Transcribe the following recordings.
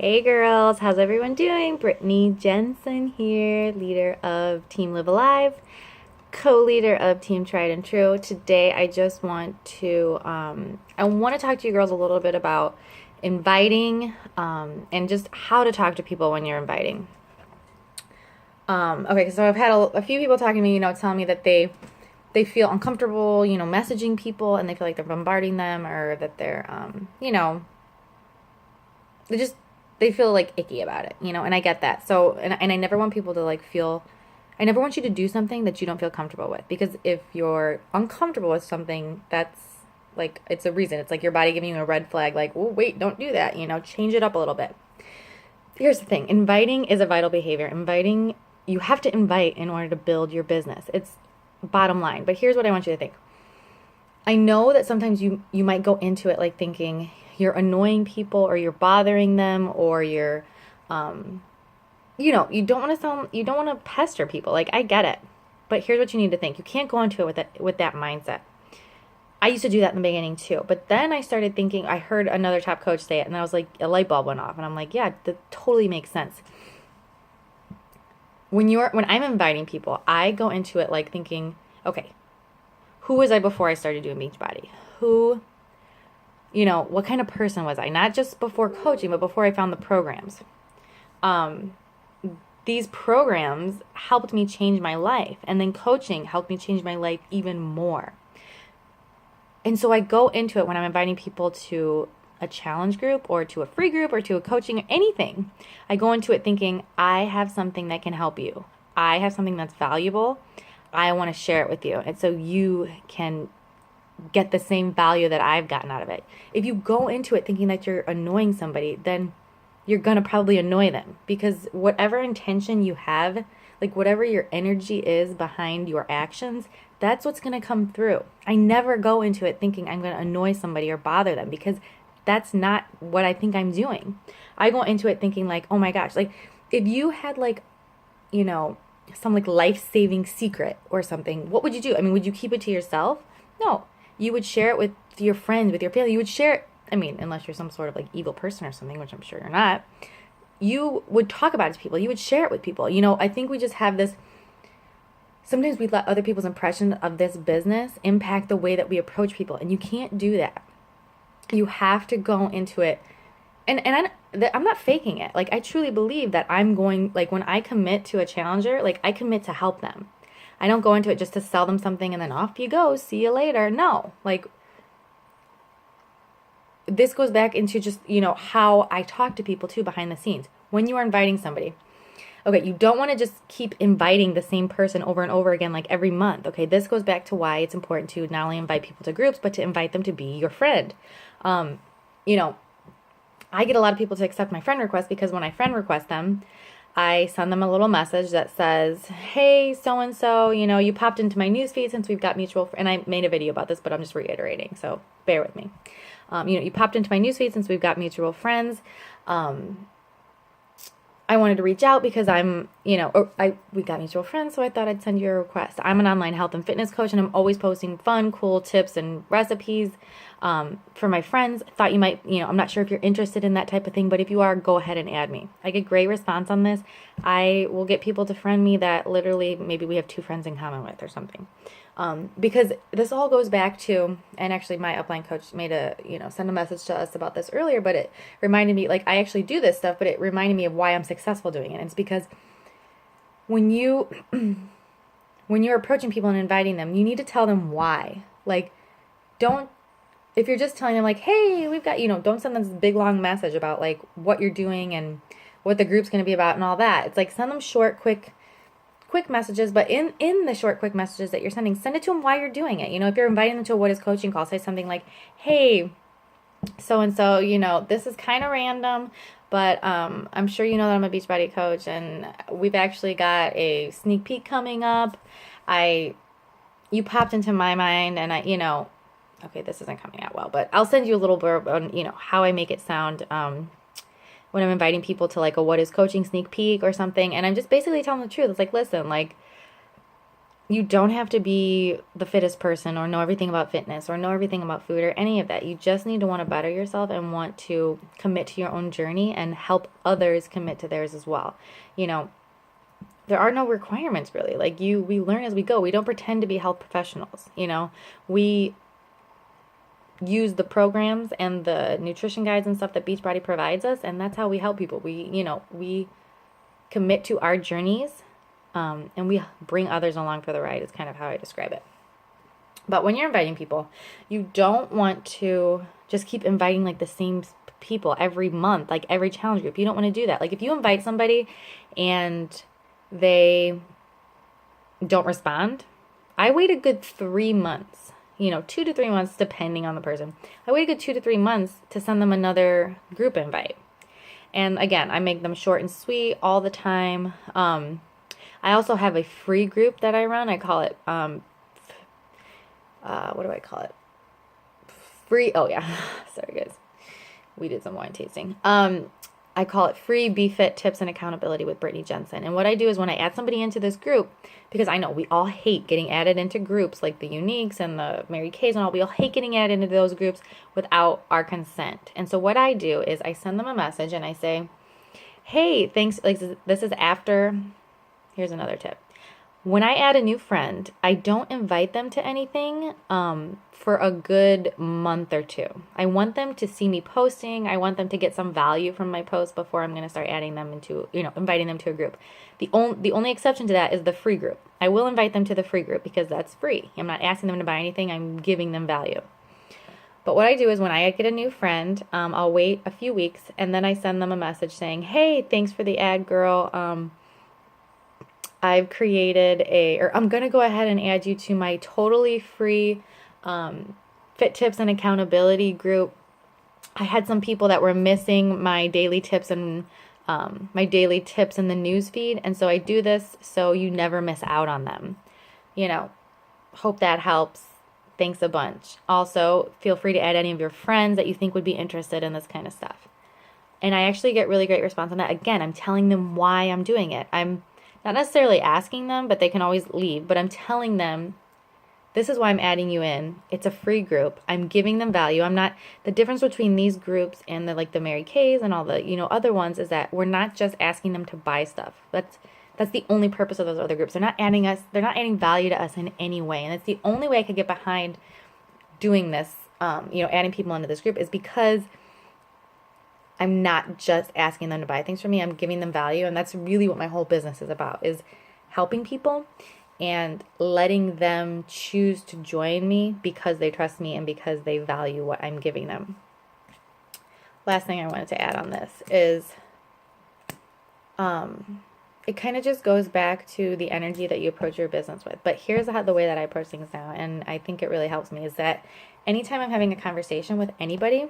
Hey girls, how's everyone doing? Brittany Jensen here, leader of Team Live Alive, co-leader of Team Tried and True. Today I just want to talk to you girls a little bit about inviting and just how to talk to people when you're inviting. Okay, so I've had a few people talking to me, telling me that they feel uncomfortable, messaging people and they feel like they're bombarding them or that they're, they just they feel like icky about it, and I get that. So, and I never want people to I never want you to do something that you don't feel comfortable with, because if you're uncomfortable with something, that's like, it's a reason. It's like your body giving you a red flag, like, oh, wait, don't do that, change it up a little bit. Here's the thing. Inviting is a vital behavior. You have to invite in order to build your business. It's bottom line. But here's what I want you to think. I know that sometimes you might go into it like thinking you're annoying people or you're bothering them or you're, you don't want to pester people. Like, I get it. But here's what you need to think. You can't go into it with that mindset. I used to do that in the beginning too. But then I started thinking, I heard another top coach say it, and I was like, a light bulb went off. And I'm like, yeah, that totally makes sense. When I'm inviting people, I go into it like thinking, okay, who was I before I started doing Beachbody? What kind of person was I? Not just before coaching, but before I found the programs. These programs helped me change my life, and then coaching helped me change my life even more. And so I go into it when I'm inviting people to a challenge group or to a free group or to a coaching or anything. I go into it thinking, I have something that can help you. I have something that's valuable. I want to share it with you. And so you can get the same value that I've gotten out of it. If you go into it thinking that you're annoying somebody, then you're going to probably annoy them, because whatever intention you have, like whatever your energy is behind your actions, that's what's going to come through. I never go into it thinking I'm going to annoy somebody or bother them, because that's not what I think I'm doing. I go into it thinking like, oh my gosh, like if you had some like life-saving secret or something, what would you do? I mean, would you keep it to yourself? No. You would share it with your friends, with your family. You would share it, unless you're some sort of like evil person or something, which I'm sure you're not. You would talk about it to people. You would share it with people. I think we just have this, sometimes we let other people's impression of this business impact the way that we approach people, and you can't do that. You have to go into it, and I'm not faking it. Like, I truly believe that when I commit to a challenger, like I commit to help them. I don't go into it just to sell them something and then off you go, see you later. No, like this goes back into just, how I talk to people too behind the scenes. When you are inviting somebody, okay, you don't want to just keep inviting the same person over and over again, like every month. Okay, this goes back to why it's important to not only invite people to groups, but to invite them to be your friend. I get a lot of people to accept my friend request because when I friend request them, I send them a little message that says, hey, so-and-so, you popped into my newsfeed since we've got mutual, and I made a video about this, but I'm just reiterating, so bear with me. You popped into my newsfeed since we've got mutual friends. I wanted to reach out because we got mutual friends, so I thought I'd send you a request. I'm an online health and fitness coach, and I'm always posting fun, cool tips and recipes for my friends. Thought you might, I'm not sure if you're interested in that type of thing, but if you are, go ahead and add me. I get great response on this. I will get people to friend me that literally maybe we have 2 friends in common with or something. Because this all goes back to, and actually my upline coach made send a message to us about this earlier, but it reminded me, like, I actually do this stuff, but it reminded me of why I'm successful doing it. And it's because when you're approaching people and inviting them, you need to tell them why. Like, if you're just telling them like, hey, we've got, don't send them this big long message about like what you're doing and what the group's going to be about and all that. It's like, send them short, quick messages, but in the short, quick messages that you're sending, send it to them why you're doing it. If you're inviting them to a What Is Coaching call, say something like, hey, so-and-so, this is kind of random, but I'm sure you know that I'm a Beachbody coach, and we've actually got a sneak peek coming up. You popped into my mind, and okay, this isn't coming out well, but I'll send you a little blurb on, how I make it sound when I'm inviting people to like a What Is Coaching sneak peek or something. And I'm just basically telling the truth. It's like, listen, like, you don't have to be the fittest person or know everything about fitness or know everything about food or any of that. You just need to want to better yourself and want to commit to your own journey and help others commit to theirs as well. You know, there are no requirements really. Like we learn as we go. We don't pretend to be health professionals. You know, we use the programs and the nutrition guides and stuff that Beachbody provides us, and that's how we help people. We commit to our journeys, and we bring others along for the ride is kind of how I describe it. But when you're inviting people, you don't want to just keep inviting like the same people every month, like every challenge group. You don't want to do that. Like if you invite somebody and they don't respond, I wait a good 3 months, 2 to 3 months, depending on the person. I wait a good 2 to 3 months to send them another group invite. And again, I make them short and sweet all the time. I also have a free group that I run. I call it, what do I call it? Free, oh yeah, sorry guys. We did some wine tasting. I call it Free Be Fit Tips and Accountability with Brittany Jensen. And what I do is when I add somebody into this group, because I know we all hate getting added into groups like the Uniques and the Mary Kays and all, we all hate getting added into those groups without our consent. And so what I do is I send them a message and I say, hey, thanks, like this is after, here's another tip. When I add a new friend, I don't invite them to anything for a good month or two. I want them to see me posting. I want them to get some value from my post before I'm going to start adding them into, inviting them to a group. The only exception to that is the free group. I will invite them to the free group because that's free. I'm not asking them to buy anything. I'm giving them value. But what I do is when I get a new friend, I'll wait a few weeks and then I send them a message saying, hey, thanks for the ad, girl. I've created I'm going to go ahead and add you to my totally free Fit Tips and Accountability group. I had some people that were missing my daily tips and my daily tips in the news feed. And so I do this so you never miss out on them. Hope that helps. Thanks a bunch. Also, feel free to add any of your friends that you think would be interested in this kind of stuff. And I actually get really great response on that. Again, I'm telling them why I'm doing it. I'm not necessarily asking them, but they can always leave. But I'm telling them, this is why I'm adding you in. It's a free group. I'm giving them value. The difference between these groups and the Mary Kays and all the, other ones is that we're not just asking them to buy stuff. That's the only purpose of those other groups. They're not adding value to us in any way. And it's the only way I could get behind doing this, adding people into this group is because I'm not just asking them to buy things from me. I'm giving them value. And that's really what my whole business is about, is helping people and letting them choose to join me because they trust me and because they value what I'm giving them. Last thing I wanted to add on this is it kind of just goes back to the energy that you approach your business with. But here's the way that I approach things now, and I think it really helps me, is that anytime I'm having a conversation with anybody,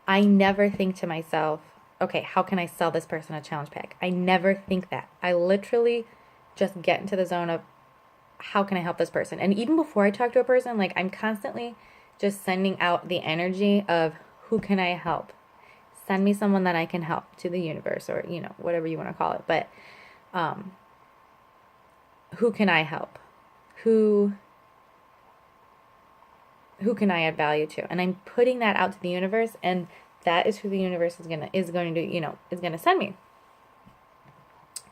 I never think to myself, okay, how can I sell this person a challenge pack? I never think that. I literally just get into the zone of how can I help this person? And even before I talk to a person, like I'm constantly just sending out the energy of who can I help? Send me someone that I can help to the universe, or, whatever you want to call it. But who can I help? Who can I add value to? And I'm putting that out to the universe, and that is who the universe is going to send me.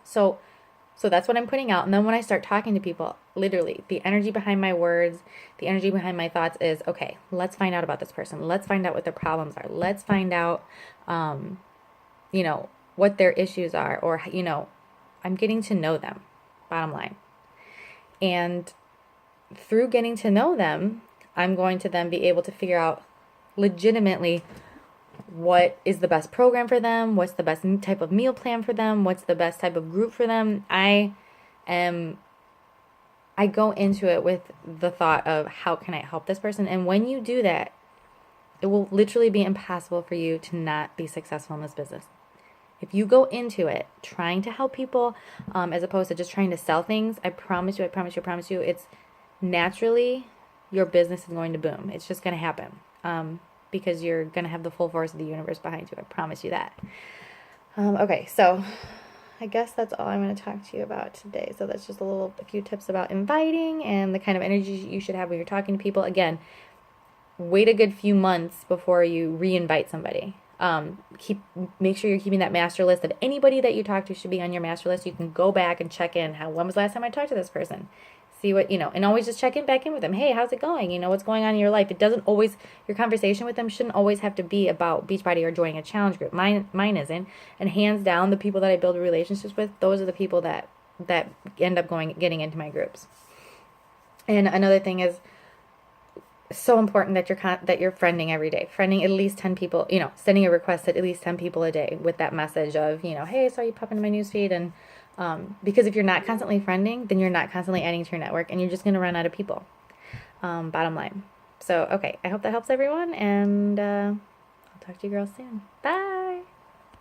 So that's what I'm putting out. And then when I start talking to people, literally the energy behind my words, the energy behind my thoughts is, okay, let's find out about this person. Let's find out what their problems are. Let's find out, what their issues are, or, I'm getting to know them, bottom line. And through getting to know them, I'm going to then be able to figure out legitimately what is the best program for them, what's the best type of meal plan for them, what's the best type of group for them. I go into it with the thought of how can I help this person? And when you do that, it will literally be impossible for you to not be successful in this business. If you go into it trying to help people, as opposed to just trying to sell things, I promise you, it's naturally your business is going to boom. It's just going to happen. Because you're going to have the full force of the universe behind you. I promise you that. Okay, so I guess that's all I'm going to talk to you about today. So that's just a few tips about inviting and the kind of energy you should have when you're talking to people. Again, wait a good few months before you re-invite somebody. Make sure you're keeping that master list of anybody that you talk to should be on your master list. You can go back and check in. When was the last time I talked to this person? See what, and always just back in with them. Hey, how's it going? What's going on in your life? It doesn't always, your conversation with them shouldn't always have to be about Beachbody or joining a challenge group. Mine isn't. And hands down, the people that I build relationships with, those are the people that end up getting into my groups. And another thing is, so important that you're friending every day. Friending at least 10 people, sending a request at least 10 people a day with that message of, hey, I saw you pop into my newsfeed. And because if you're not constantly friending, then you're not constantly adding to your network and you're just going to run out of people. Bottom line. So, okay, I hope that helps everyone, and I'll talk to you girls soon. Bye!